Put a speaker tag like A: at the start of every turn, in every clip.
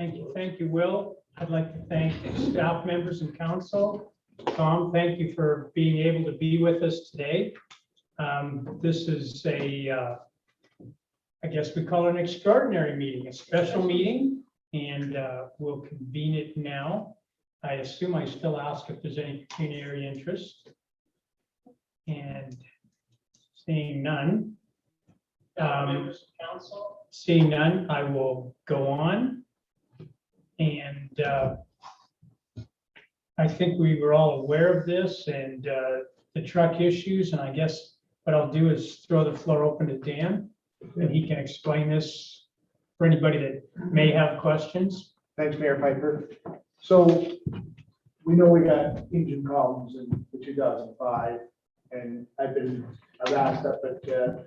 A: Thank you, Will. I'd like to thank staff members and council. Tom, thank you for being able to be with us today. This is I guess we call it an extraordinary meeting, a special meeting, and we'll convene it now. I assume I still ask if there's any pecuniary interest. And seeing none. Members of council? Seeing none, I will go on. And I think we were all aware of this and the truck issues. And I guess what I'll do is throw the floor open to Dan, and he can explain this for anybody that may have questions.
B: Thanks, Mayor Piper. So we know we got engine problems in the 2005, and I've asked up at the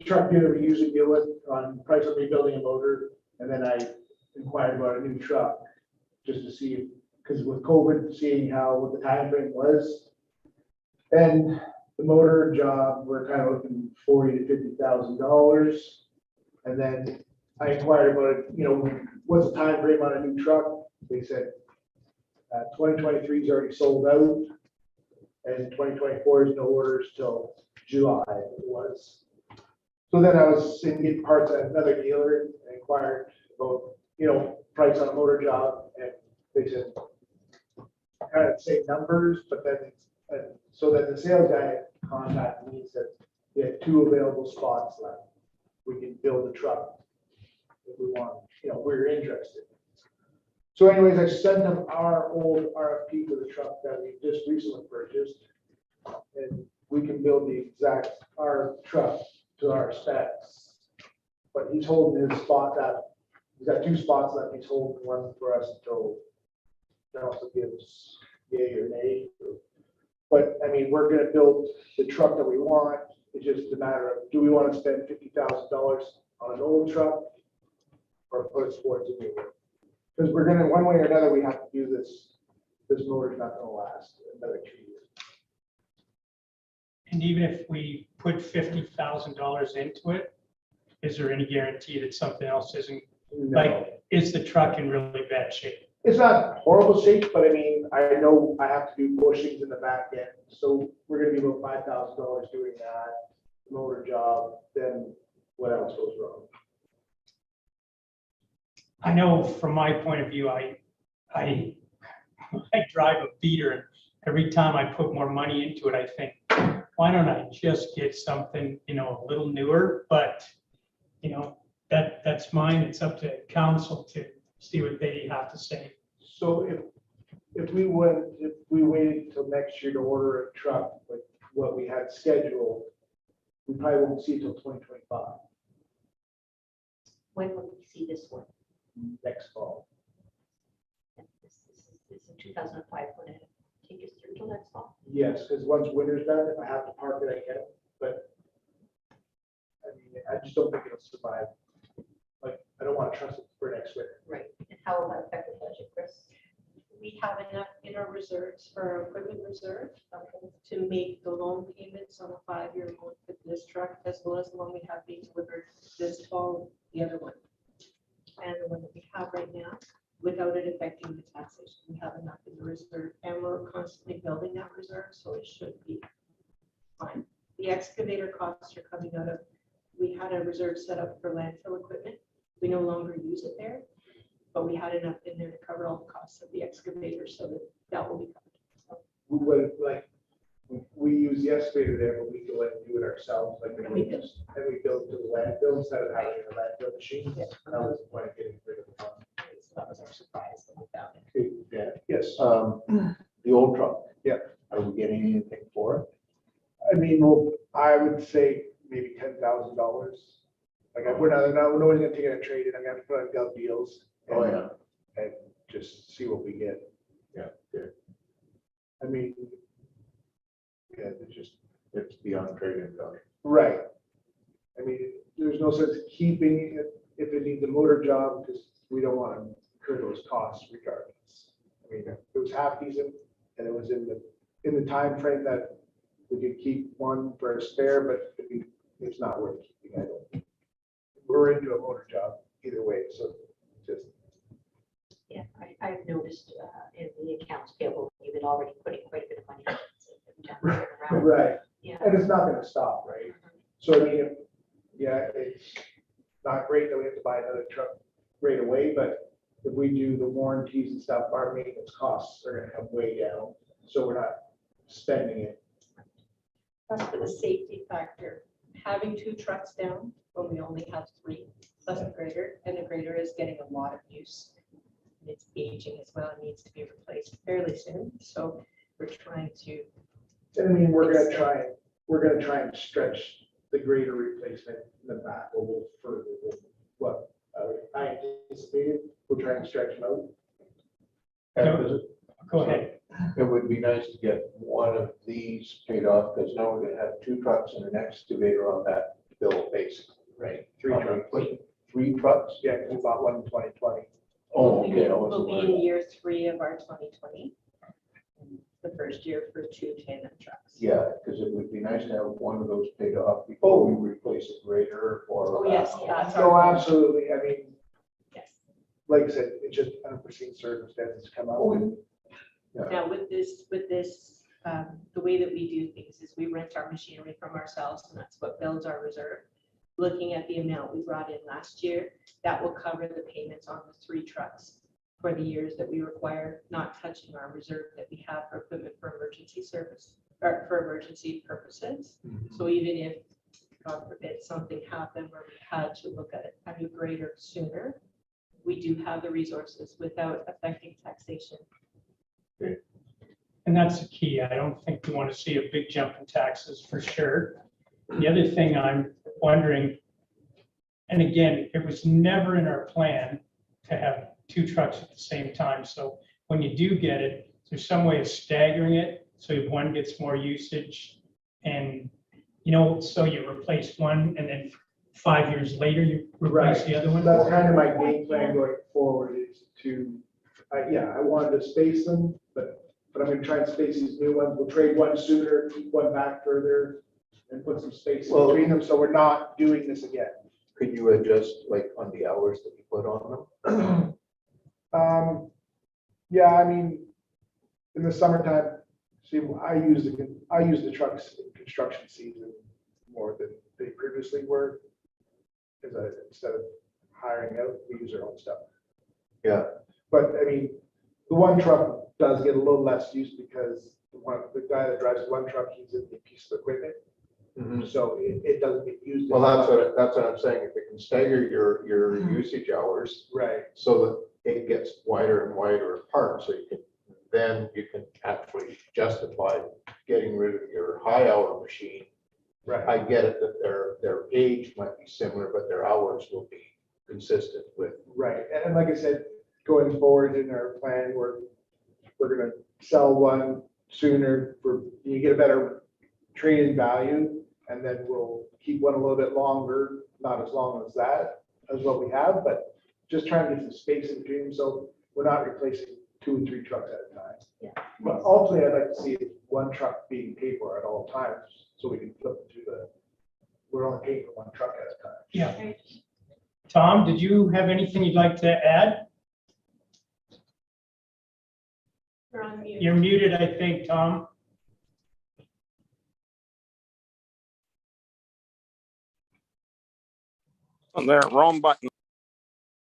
B: truck dealer we usually deal with on price of rebuilding a motor, and then I inquired about a new truck just to see, because with COVID, seeing what the time frame was, and the motor job, we're kind of looking $40,000 to $50,000, and then I inquired about what's the time frame on a new truck. They said 2023 is already sold out, and 2024 is no orders till July. It was. So then I was in getting parts at another dealer and inquired about price on a motor job, and they said kind of the same numbers, but then so then the sales guy contacted me and said they had 2 available spots left. We can build a truck if we want, we're interested. So anyways, I sent them our old RFP for the truck that we just recently purchased, and we can build our truck to our specs. But he's holding his spot he's got 2 spots left. He's holding one for us until that also gives yay or nay. But I mean, we're going to build the truck that we want. It's just a matter of, do we want to spend $50,000 on an old truck or put it towards a new one? Because we're going to, one way or another, we have to do this. This motor's not going to last another 2 years.
A: And even if we put $50,000 into it, is there any guarantee that something else isn't?
B: No.
A: Like, is the truck in really bad shape?
B: It's not horrible shape, but I mean, I know I have to do bushings in the back end. So we're going to be about $5,000 doing that motor job. Then what else goes wrong?
A: I know from my point of view, I drive a beater, and every time I put more money into it, I think, why don't I just get something, a little newer? But, that's mine. It's up to council to see what they have to say.
B: So if we waited till next year to order a truck with what we had scheduled, we probably won't see it till 2025,
C: When will we see this one?
B: next fall.
C: This is 2005, when it take us through till next fall?
B: Yes, because once winter's done, if I have to park it, I can. But I mean, I just don't think it'll survive. Like, I don't want to trust it for next winter.
C: Right, and how will that affect the budget, Chris?
D: We have enough in our reserves for our equipment reserve to make the loan payments on a 5-year loan for this truck, as well as the one we have being delivered this fall, the other one. And the one that we have right now, without it affecting the taxation. We have enough in the reserve, and we're constantly building that reserve, so it should be fine. The excavator costs are coming out of, we had a reserve set up for landfill equipment. We no longer use it there, but we had enough in there to cover all the costs of the excavator, so that will be covered.
B: We would we use the excavator there, but we go and do it ourselves. Like
D: And we build.
B: and we build to the landfill instead of having a landfill machine. That was the point of getting rid of the one.
D: So that was our surprise when we found it.
E: Yeah,
B: Yes.
E: the old truck.
B: Yeah.
E: Are we getting anything for it?
B: I mean, well, I would say maybe $10,000. Like we're not nobody's gonna take it and trade it. I'm gonna put on gov deals.
E: Oh, yeah.
B: And just see what we get.
E: Yeah, good.
B: I mean, yeah,
E: It's beyond trading value.
B: right. I mean, there's no sense keeping it if it needs a motor job because we don't want to incur those costs regardless. I mean, if it was half decent and it was in the time frame that we could keep one for a spare, but it's not worth keeping. I don't think. We're into a motor job either way, so just
C: already putting quite a bit of money into it. Every time we turn around.
B: Right,
C: Yeah.
B: and it's not gonna stop, right? So I mean, yeah, it's not great that we have to buy another truck right away, but if we do the warranties and stuff, our maintenance costs are gonna come way down, so we're not spending it.
D: Plus for the safety factor, having 2 trucks down when we only have 3, plus a grader, and the grader is getting a lot of use. It's aging as well, it needs to be replaced fairly soon, so we're trying to,
B: And I mean, we're gonna try and stretch the grader replacement in the back a little further than what I anticipated. We're trying to stretch them out.
E: And
A: Go ahead.
E: it would be nice to get one of these paid off, because now we're gonna have 2 trucks and an excavator on that bill, basically, right?
B: 3
E: On
B: trucks.
E: replacement. 3 trucks?
B: Yeah, 'cause we bought one in 2020.
E: Oh, okay. I
D: we'll
E: wasn't
D: be
E: worried.
D: in year 3 of our 2020. The first year for 2 tandem trucks.
E: Yeah, because it would be nice to have one of those paid off before we replace a grader or.
D: Oh, yes, that's our
B: No,
D: goal.
B: absolutely. I mean,
D: Yes.
B: like I said, it's just unforeseen circumstances come up. and
D: Now with this, the way that we do things is we rent our machinery from ourselves, and that's what builds our reserve. Looking at the amount we brought in last year, that will cover the payments on the 3 trucks for the years that we require, not touching our reserve that we have for equipment for emergency service, or for emergency purposes. So even if, God forbid, something happened where we had to look at a new grader sooner, we do have the resources without affecting taxation.
A: And that's the key. I don't think we want to see a big jump in taxes for sure. The other thing I'm wondering, and again, it was never in our plan to have 2 trucks at the same time. So when you do get it, there's some way of staggering it. So if one gets more usage and, so you replace one and then 5 years later, you replace the other one.
B: That's kind of my game plan going forward is to, I wanted to space them, but I'm gonna try and space these new ones. We'll trade one sooner, keep one back further, and put some space
E: Well-
B: between them, so we're not doing this again.
E: Could you adjust like on the hours that you put on them?
B: Yeah, I mean, in the summertime, see, I use the trucks in construction season more than they previously were. Because instead of hiring out, we use our own stuff.
E: Yeah.
B: But I mean, the one truck does get a little less use because the guy that drives the one truck, he's in the piece of equipment, so it doesn't get used.
E: Well, that's what I'm saying. If you can stagger your usage hours
B: Right,
E: so that it gets wider and wider apart, so then you can actually justify getting rid of your high hour machine.
B: right.
E: I get it that their age might be similar, but their hours will be consistent with.
B: Right, and like I said, going forward in our plan, we're gonna sell one sooner you get a better trade-in value, and then we'll keep one a little bit longer, not as long as that, as what we have, but just trying to get some space in between, so we're not replacing 2 and 3 trucks at a time.
D: Yeah.
B: But ultimately, I'd like to see one truck being paid for at all times, so we can flip to we're only paying for one truck at a time.
A: Yeah. Tom, did you have anything you'd like to add?
D: You're on mute.
A: You're muted, I think, Tom.
F: On there, wrong button.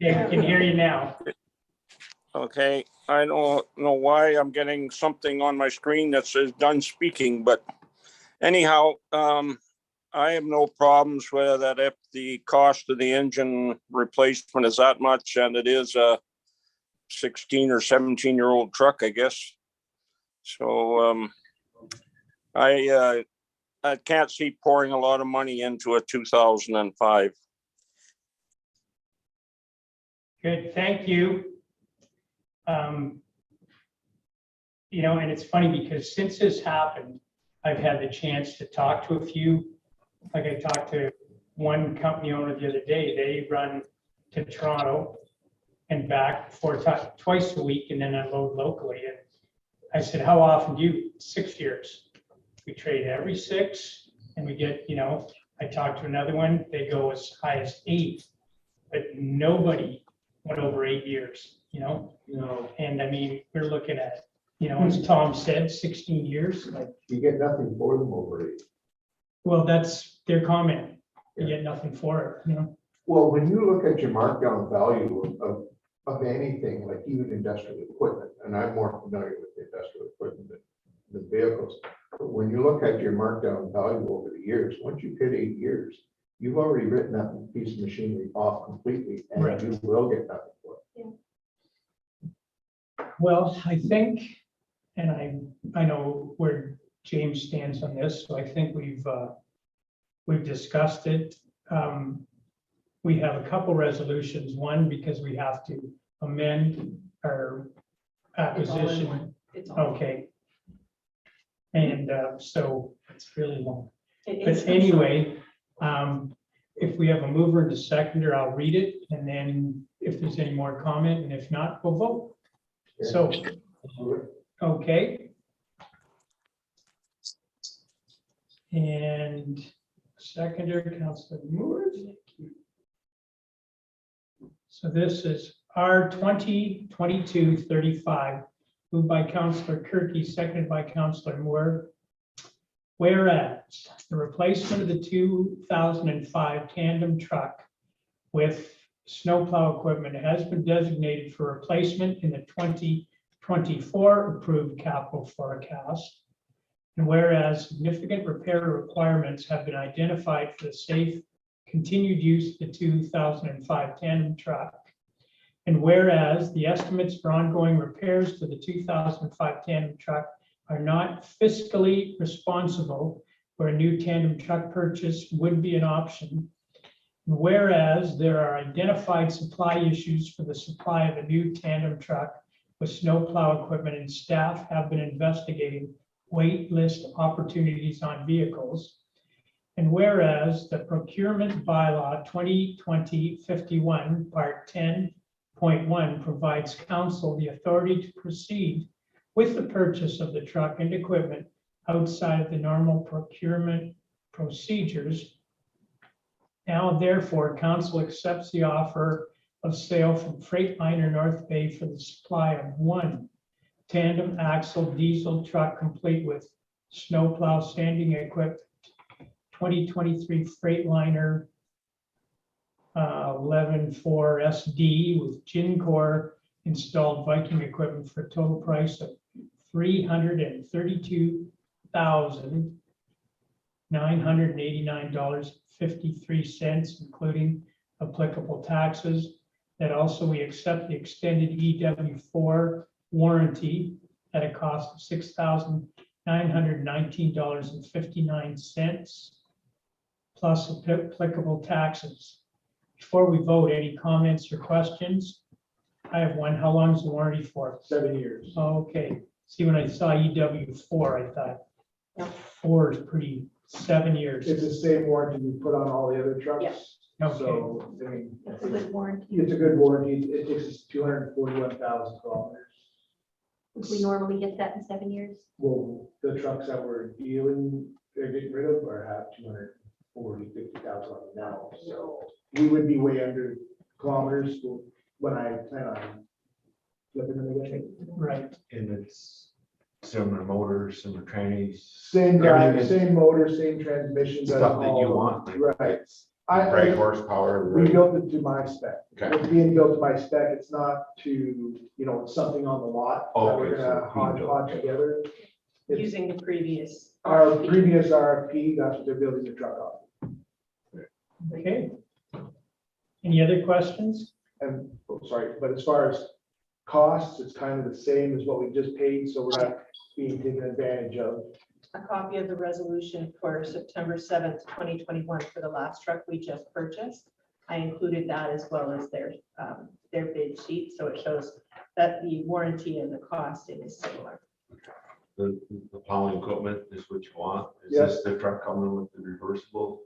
A: Yeah, we can hear you now.
F: Okay, I don't know why I'm getting something on my screen that says done speaking, but anyhow, I have no problems with that if the cost of the engine replacement is that much, and it is a 16 or 17-year-old truck, I guess. So I can't see pouring a lot of money into a 2005.
A: Good, thank you. And it's funny because since this happened, I've had the chance to talk to a few. Like I talked to one company owner the other day. They run to Toronto and back twice a week and then unload locally. And I said, how often do you? 6 years. We trade every 6 and we get, I talked to another one, they go as high as 8, but nobody went over 8 years,
B: No.
A: And I mean, we're looking at, You know, as Tom said, 16 years, like,
E: You get nothing for them over 8.
A: well, that's their comment. You get nothing for it, you know?
E: Well, when you look at your markdown value of anything, like even industrial equipment, and I'm more familiar with the industrial equipment than vehicles. But when you look at your markdown value over the years, once you hit 8 years, you've already written that piece of machinery off completely and
A: Right.
E: you will get nothing for it.
A: Well, I think, and I know where James stands on this, so I think we've discussed it. We have a couple resolutions, one because we have to amend our
D: It's all in
A: acquisition.
D: one. It's all.
A: Okay. And so it's really long.
D: It
A: But
D: is-
A: anyway, if we have a mover and a seconder, I'll read it, and then if there's any more comment, and if not, we'll vote. So, okay. And seconder, Councilor Moore. So this is R 2022-35, moved by Councilor Kirkie, seconded by Councilor Moore. Whereas the replacement of the 2005 tandem truck with snowplow equipment has been designated for replacement in the 2024 approved capital forecast. And whereas significant repair requirements have been identified for the safe continued use of the 2005 tandem truck. And whereas the estimates for ongoing repairs to the 2005 tandem truck are not fiscally responsible, where a new tandem truck purchase would be an option. And whereas there are identified supply issues for the supply of a new tandem truck with snowplow equipment, and staff have been investigating wait list opportunities on vehicles. And whereas the procurement bylaw 2020-51, part 10.1 provides council the authority to proceed with the purchase of the truck and equipment outside of the normal procurement procedures. Now therefore, council accepts the offer of sale from Freightliner North Bay for the supply of one tandem axle diesel truck complete with snowplow standing equipment, 2023 Freightliner 11.4 SD with Gincor installed Viking equipment for a total price of $332,989.53, including applicable taxes. That also we accept the extended EW4 warranty at a cost of $6,919.59 plus applicable taxes. Before we vote, any comments or questions? I have one. How long is the warranty for?
B: 7 years.
A: Okay, see, when I saw EW4, I thought
C: Yeah.
A: 4 is pretty, 7 years.
B: It's the same warranty we put on all the other trucks.
C: Yeah.
A: Okay.
B: So, I mean,
C: That's a good warranty.
B: it's a good warranty. It takes us 241,000 kilometers.
C: Would we normally get that in 7 years?
B: Well, the trucks that we're they're getting rid of are have 250,000 on them now. So we would be way under kilometers when I plan on flipping them again.
A: Right,
G: And it's similar motors, similar trannies.
B: Same drive,
G: Everything is
B: same motor, same transmission. that's
G: Stuff that you
B: all-
G: want.
B: Right.
G: Right horsepower.
B: We built it to my spec.
G: Okay.
B: It's being built to my spec. It's not to, it's something on the lot that we're
G: Okay, so
B: gonna
G: it's being built,
B: hodgepodge
G: okay.
B: together. It's
D: Using the previous.
B: our
D: RFP.
B: previous RFP, that's what they're building the truck on.
A: okay. Any other questions?
B: And, sorry, but as far as costs, it's kind of the same as what we just paid, so we're not being taken advantage of.
D: A copy of the resolution for September 7th, 2021 for the last truck we just purchased. I included that as well as their bid sheet, so it shows that the warranty and the costing is similar.
G: The plowing equipment is what you want. Is
B: Yes.
G: this the truck coming with the reversible?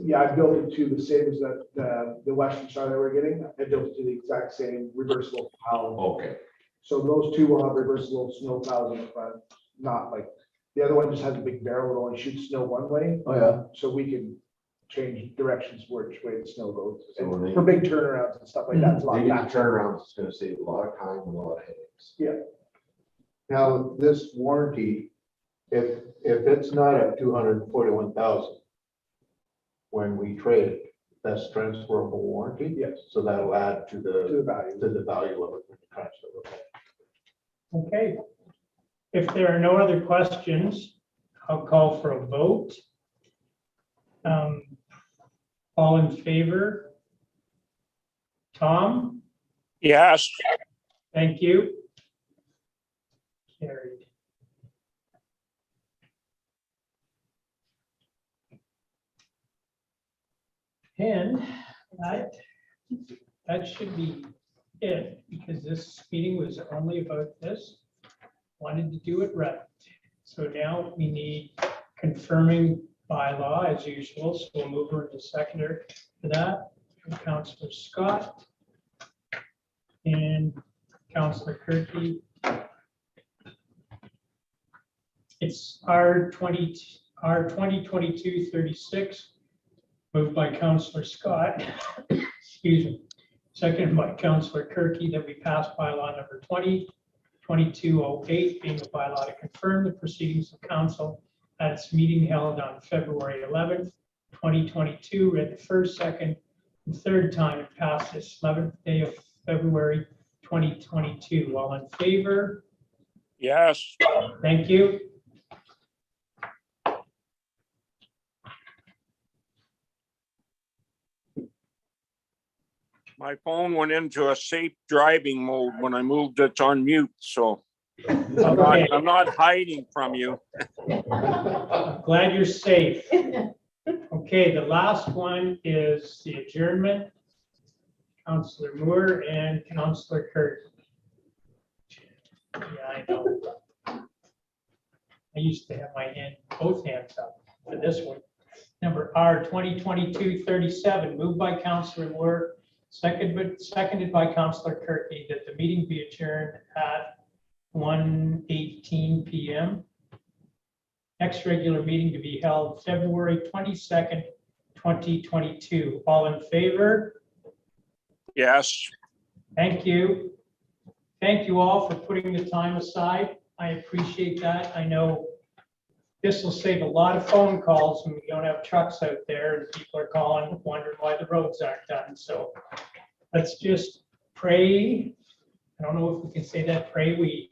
B: Yeah, I built it to the same as the Western Star that we're getting. I built it to the exact same reversible power.
G: Okay,
B: So those two will have reversible snow plows in the front, not like, the other one just has a big barrel, it only shoots snow one way.
E: Oh, yeah.
B: So we can change directions which way the snow goes.
G: So when
B: And
G: they-
B: for big turnarounds and stuff like that, it's a lot
G: they get
B: faster.
G: the turnarounds, it's gonna save a lot of time and a lot of headaches.
E: Now, this warranty, if it's not at 241,000 when we trade it, that's transferable warranty?
B: Yes.
E: So that'll add to
B: To the
E: the
B: value.
E: value of it when you transfer it.
A: Okay. If there are no other questions, I'll call for a vote. All in favor? Tom,
F: Yes,
A: thank you. Carried. And that should be it, because this meeting was only about this. Wanted to do it right. So now we need confirming bylaw as usual, so we'll move over to seconder for that, from Councillor Scott and Councillor Kirky. It's R 2022-36, moved by Councillor Scott, excuse me, seconded by Councillor Kirky, that we pass bylaw number 2022-08, being a bylaw to confirm the proceedings of council at its meeting held on February 11th, 2022, read the first, second, and third time, and passed this 11th day of February 2022. All in favor?
F: yes.
A: Thank you.
F: My phone went into a safe driving mode when I moved it on mute, so
A: Okay,
F: I'm not hiding from you.
A: glad you're safe. Okay, the last one is the adjournment. Councillor Moore and Councillor Kirk. Yeah, I know. I used to have my both hands up for this one. Number R 2022-37, moved by Councillor Moore, seconded by Councillor Kirky, that the meeting be adjourned at 1:18 PM. Next regular meeting to be held February 22nd, 2022. All in favor?
F: Yes,
A: Thank you. Thank you all for putting the time aside. I appreciate that. I know this will save a lot of phone calls when we don't have trucks out there and people are calling, wondering why the roads aren't done. So let's just pray. I don't know if we can say that, pray we